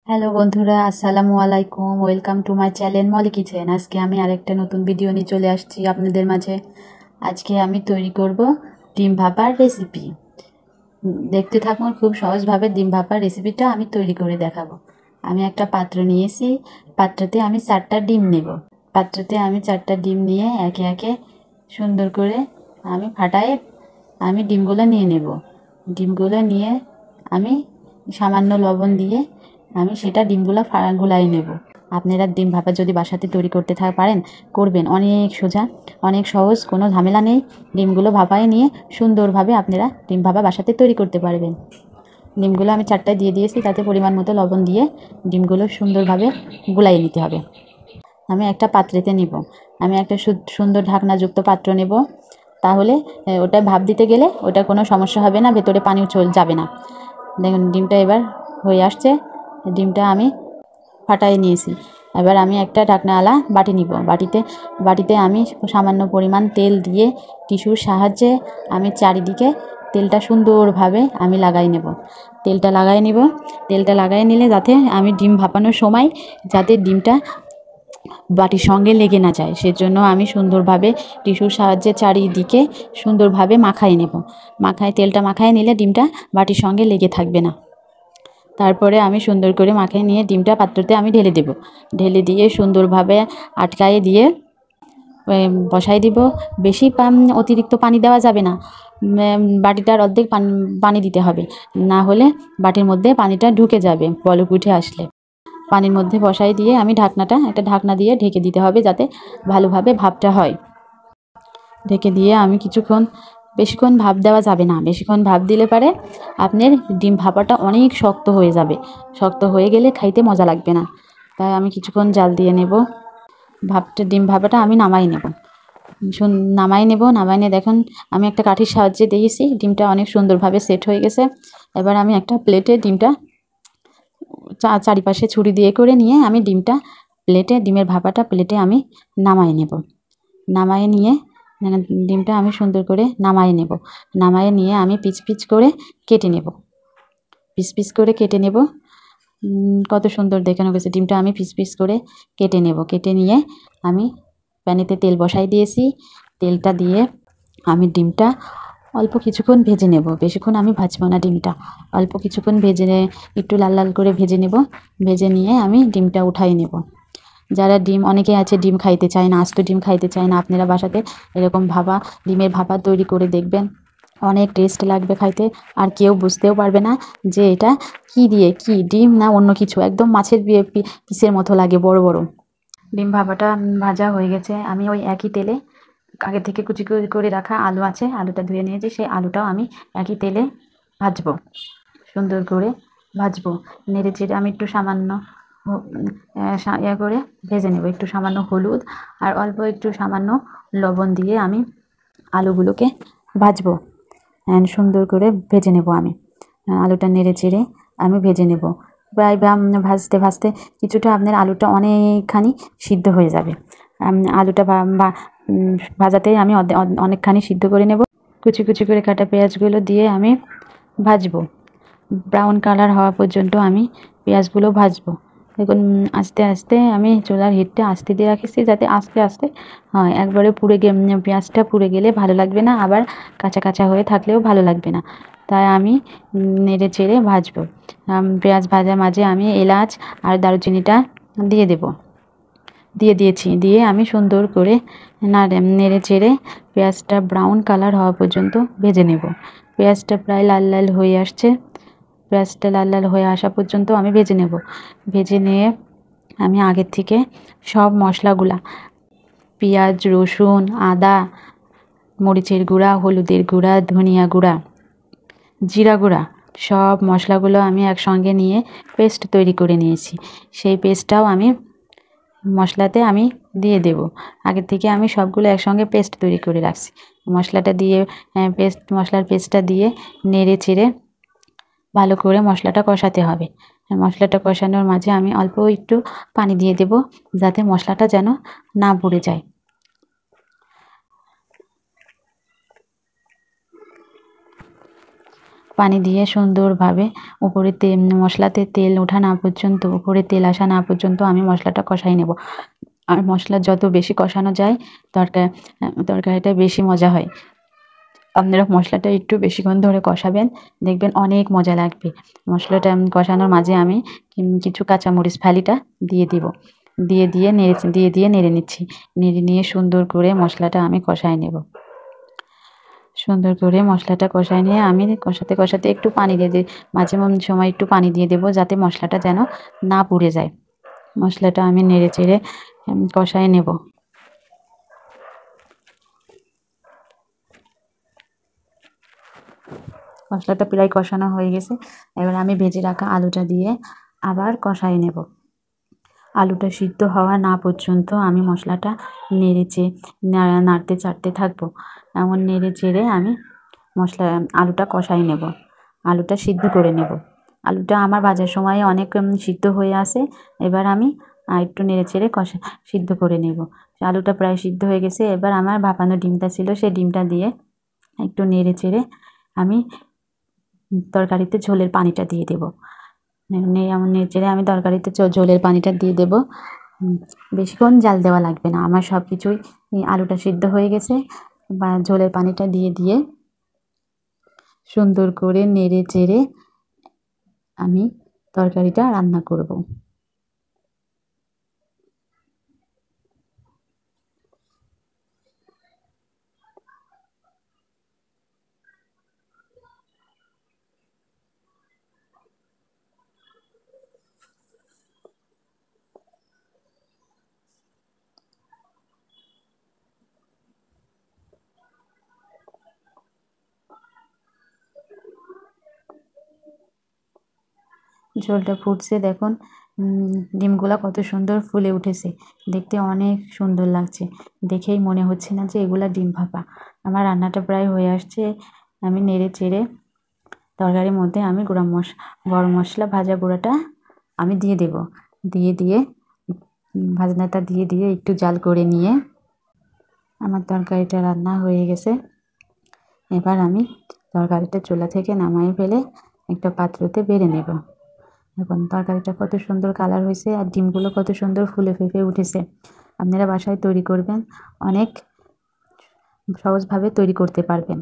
Hello বন্ধুরা, আসসালামু আলাইকুম। Welcome to my channel Molly kitchen. আজকে আমি আরেকটা নতুন ভিডিও নিয়ে চলে আসছি আপনাদের মাঝে। আজকে আমি তৈরি করব ডিম ভাপার রেসিপি। দেখতে থাকুন, খুব সহজভাবে ডিম ভাপার রেসিপিটা আমি তৈরি করে দেখাবো। আমি একটা পাত্র নিয়েছি, পাত্রতে আমি 4টা ডিম নেব। পাত্রতে আমি 4টা ডিম নিয়ে একে একে সুন্দর করে আমি ফাটায় আমি ডিমগুলো নিয়ে নেব। ডিমগুলো নিয়ে আমি সামান্য লবণ দিয়ে আমি সেটা ডিমগুলো গুলাই নেব। আপনারা ডিম ভাপা যদি বাসাতে তৈরি করতে পারেন, করবেন। অনেক সোজা, অনেক সহজ, কোনো ঝামেলা নেই। ডিমগুলো ভাপায় নিয়ে সুন্দরভাবে আপনারা ডিম ভাপা বাসাতে তৈরি করতে পারবেন। ডিমগুলো আমি 4টা দিয়ে দিয়েছি, তাতে পরিমাণ মতো লবণ দিয়ে ডিমগুলো সুন্দরভাবে গুলাই নিতে হবে। আমি একটা পাত্রেতে নিব, আমি একটা সুন্দর ঢাকনাযুক্ত পাত্র নেব। তাহলে ওটা ভাপ দিতে গেলে ওটা কোনো সমস্যা হবে না, ভেতরে পানিও যাবে না। দেখুন ডিমটা এবার হয়ে আসছে। ডিমটা আমি ফাটাই নিয়েছি। এবার আমি একটা ঢাকনাওয়ালা বাটি নিব। বাটিতে আমি সামান্য পরিমাণ তেল দিয়ে টিস্যুর সাহায্যে আমি চারিদিকে তেলটা সুন্দরভাবে আমি লাগাই নেব। তেলটা লাগাই নিলে যাতে আমি ডিম ভাপানোর সময় যাতে ডিমটা বাটির সঙ্গে লেগে না যায়, সেজন্য আমি সুন্দরভাবে টিস্যুর সাহায্যে চারিদিকে সুন্দরভাবে মাখাই নেব। তেলটা মাখায় নিলে ডিমটা বাটির সঙ্গে লেগে থাকবে না। তারপরে আমি সুন্দর করে মাখিয়ে নিয়ে ডিমটা পাত্রতে আমি ঢেলে দিয়ে সুন্দরভাবে আটকায়ে দিয়ে বসাই দিব। বেশি অতিরিক্ত পানি দেওয়া যাবে না, বাটিটার অর্ধেক পানি দিতে হবে, না হলে বাটির মধ্যে পানিটা ঢুকে যাবে বলক উঠে আসলে। পানির মধ্যে বসাই দিয়ে আমি একটা ঢাকনা দিয়ে ঢেকে দিতে হবে, যাতে ভালোভাবে ভাপটা হয়। ঢেকে দিয়ে আমি বেশিক্ষণ ভাপ দেওয়া যাবে না। বেশিক্ষণ ভাপ দিলে পারে আপনার ডিম ভাপাটা অনেক শক্ত হয়ে যাবে। শক্ত হয়ে গেলে খাইতে মজা লাগবে না। তাই আমি কিছুক্ষণ জাল দিয়ে নেব। ডিম ভাপাটা আমি নামাই নেব। নামাই নিয়ে দেখুন আমি একটা কাঠির সাহায্যে দিয়েছি, ডিমটা অনেক সুন্দরভাবে সেট হয়ে গেছে। এবার আমি একটা প্লেটে ডিমটা চারিপাশে ছুরি দিয়ে করে নিয়ে আমি ডিমের ভাপাটা প্লেটে আমি নামাই নেব। নামাই নিয়ে ডিমটা আমি সুন্দর করে নামাই নিয়ে আমি পিচ করে কেটে নেব। কত সুন্দর দেখানো গেছে। ডিমটা আমি পিচ করে কেটে নিয়ে আমি প্যানেতে তেল বসাই দিয়েছি। তেলটা দিয়ে আমি ডিমটা অল্প কিছুক্ষণ ভেজে নেব। বেশিক্ষণ আমি ভাজবো না ডিমটা, অল্প কিছুক্ষণ একটু লাল লাল করে ভেজে নেব। ভেজে নিয়ে আমি ডিমটা উঠাই নেব। যারা অনেকে আছে ডিম খাইতে চায় না, আস্ত ডিম খাইতে চায় না, আপনারা বাসাতে এরকম ডিমের ভাপা তৈরি করে দেখবেন, অনেক টেস্ট লাগবে খাইতে। আর কেউ বুঝতেও পারবে না যে এটা কি ডিম না অন্য কিছু, একদম মাছের পিসের মতো লাগে, বড় বড়। ডিম ভাপাটা ভাজা হয়ে গেছে। আমি ওই একই তেলে আগে থেকে কুচি করে রাখা আলু আছে, আলুটা ধুয়ে নিয়েছি, সেই আলুটাও আমি একই তেলে ভাজবো, সুন্দর করে ভাজবো। নেড়ে চেড়ে আমি একটু সামান্য করে ভেজে নেব। একটু সামান্য হলুদ আর অল্প একটু সামান্য লবণ দিয়ে আমি আলুগুলোকে ভাজবো। সুন্দর করে ভেজে নেব আমি। আলুটা নেড়ে চেড়ে আমি ভেজে নেব। প্রায় ভাজতে ভাজতে কিছুটা আপনার আলুটা অনেকখানি সিদ্ধ হয়ে যাবে। আলুটা ভাজাতেই আমি অনেকখানি সিদ্ধ করে নেব। কুচি করে কাটা পেঁয়াজগুলো দিয়ে আমি ভাজবো। ব্রাউন কালার হওয়া পর্যন্ত আমি পেঁয়াজগুলো ভাজবো। দেখুন আস্তে আস্তে আমি চুলার হিটটা আস্তে দিয়ে রাখেছি, যাতে আস্তে আস্তে হয়। একবারে পেঁয়াজটা পুড়ে গেলে ভালো লাগবে না, আবার কাঁচা কাঁচা হয়ে থাকলেও ভালো লাগবে না। তাই আমি নেড়ে চেড়ে ভাজবো। পেঁয়াজ ভাজার মাঝে আমি এলাচ আর দারুচিনিটা দিয়ে আমি সুন্দর করে নেড়ে চেড়ে পেঁয়াজটা ব্রাউন কালার হওয়া পর্যন্ত ভেজে নেব। পেঁয়াজটা প্রায় লাল লাল হয়ে আসছে। পেঁয়াজটা লাল লাল হয়ে আসা পর্যন্ত আমি ভেজে নেব। ভেজে নিয়ে আমি আগের থেকে সব মশলাগুলা, পেঁয়াজ, রসুন, আদা, মরিচের গুঁড়া, হলুদের গুঁড়া, ধনিয়া গুঁড়া, জিরা গুঁড়া, সব মশলাগুলো আমি একসঙ্গে নিয়ে পেস্ট তৈরি করে নিয়েছি। সেই পেস্টটাও আমি মশলাতে আমি দিয়ে দেব। আগের থেকে আমি সবগুলো একসঙ্গে পেস্ট তৈরি করে রাখছি। মশলাটা দিয়ে মশলার পেস্টটা দিয়ে নেড়ে চেড়ে ভালো করে মশলাটা কষাতে হবে। মশলাটা কষানোর মাঝে আমি অল্প একটু পানি দিয়ে দেব, যাতে মশলাটা যেন না পুড়ে যায়। পানি দিয়ে সুন্দরভাবে উপরে মশলাতে তেল ওঠা না পর্যন্ত, উপরে তেল আসা না পর্যন্ত আমি মশলাটা কষাই নেব। আর মশলা যত বেশি কষানো যায় তরকারিটা বেশি মজা হয়। আপনারা মশলাটা একটু বেশিক্ষণ ধরে কষাবেন, দেখবেন অনেক মজা লাগবে। মশলাটা কষানোর মাঝে আমি কিছু কাঁচামরিচ ফালিটা দিয়ে দিব, দিয়ে নেড়ে নিচ্ছি। নেড়ে নিয়ে সুন্দর করে মশলাটা আমি কষাই নেব। সুন্দর করে মশলাটা কষাই নিয়ে আমি কষাতে কষাতে একটু পানি দিয়ে দিই, মাঝে সময় একটু পানি দিয়ে দেবো যাতে মশলাটা যেন না পুড়ে যায়। মশলাটা আমি নেড়ে চেড়ে কষাই নেব। মশলাটা প্রায় কষানো হয়ে গেছে, এবার আমি ভেজে রাখা আলুটা দিয়ে আবার কষাই নেব। আলুটা সিদ্ধ হওয়া না পর্যন্ত আমি মশলাটা নাড়তে চাড়তে থাকবো। এমন নেড়ে চেড়ে আমি আলুটা কষাই নেব, আলুটা সিদ্ধ করে নেব। আলুটা আমার ভাজার সময় অনেক সিদ্ধ হয়ে আসে, এবার আমি একটু নেড়ে চেড়ে সিদ্ধ করে নেব। আলুটা প্রায় সিদ্ধ হয়ে গেছে, এবার আমার ভাপানো ডিমটা ছিল সেই ডিমটা দিয়ে একটু নেড়ে চেড়ে আমি তরকারিতে ঝোলের পানিটা দিয়ে দেব। নেড়ে চেড়ে আমি তরকারিতে ঝোলের পানিটা দিয়ে দেব। বেশিক্ষণ জাল দেওয়া লাগবে না, আমার সব কিছুই আলুটা সিদ্ধ হয়ে গেছে। বা ঝোলের পানিটা দিয়ে সুন্দর করে নেড়ে চেড়ে আমি তরকারিটা রান্না করব। ঝোলটা ফুটছে, দেখুন ডিমগুলা কত সুন্দর ফুলে উঠেছে, দেখতে অনেক সুন্দর লাগছে। দেখেই মনে হচ্ছে না যে এগুলা ডিম ভাপা। আমার রান্নাটা প্রায় হয়ে আসছে, আমি নেড়ে চেড়ে তরকারির মধ্যে আমি গরম মশলা ভাজা গুঁড়োটা আমি দিয়ে দেব। দিয়ে ভাজনাটা দিয়ে একটু জাল করে নিয়ে আমার তরকারিটা রান্না হয়ে গেছে। এবার আমি তরকারিটা চুলা থেকে নামাই ফেলে একটা পাত্রতে বেড়ে নেব। এখন তরকারিটা কত সুন্দর কালার হয়েছে আর ডিমগুলো কত সুন্দর ফুলে ফেঁপে উঠেছে। আপনারা বাসায় তৈরি করবেন, অনেক সহজভাবে তৈরি করতে পারবেন।